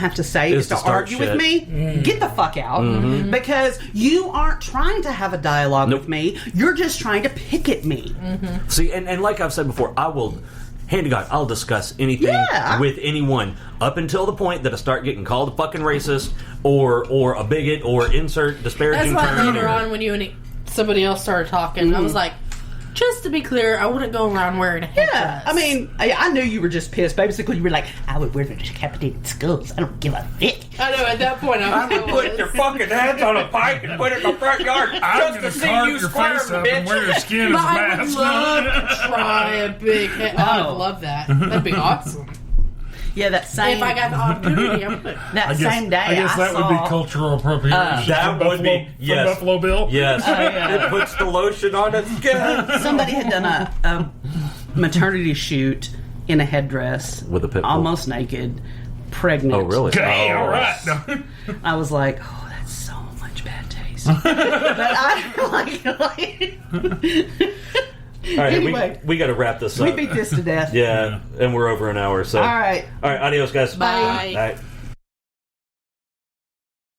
have to say is to argue with me, get the fuck out. Because you aren't trying to have a dialogue with me. You're just trying to pick at me. See, and like I've said before, I will, hand to God, I'll discuss anything with anyone up until the point that I start getting called a fucking racist or a bigot or insert disparaging term. That's why later on when you and somebody else started talking, I was like, just to be clear, I wouldn't go around wearing a headdress. Yeah, I mean, I knew you were just pissed. Basically, you were like, I would wear the decapitated skulls. I don't give a shit. I know, at that point, I would put your fucking heads on a pike and put it in the front yard just to see you squirm, bitch. And wear your skin as a I mask. would love to try a big head. I would love that. That'd be awesome. Yeah, that same... If I got the opportunity, I would. That same day, I guess that would be cultural appropriation. That would be, from Buffalo Bill? Yes. It puts the lotion on its skin. Somebody had done a maternity shoot in a headdress. With a pit bull. Almost naked, pregnant. Oh, really? Okay, all right. I was like, oh, that's so much bad taste. But I All right, anyway, we got to wrap this up. We beat this to death. Yeah, and we're over an hour. So all right, adios, guys. Bye. Bye.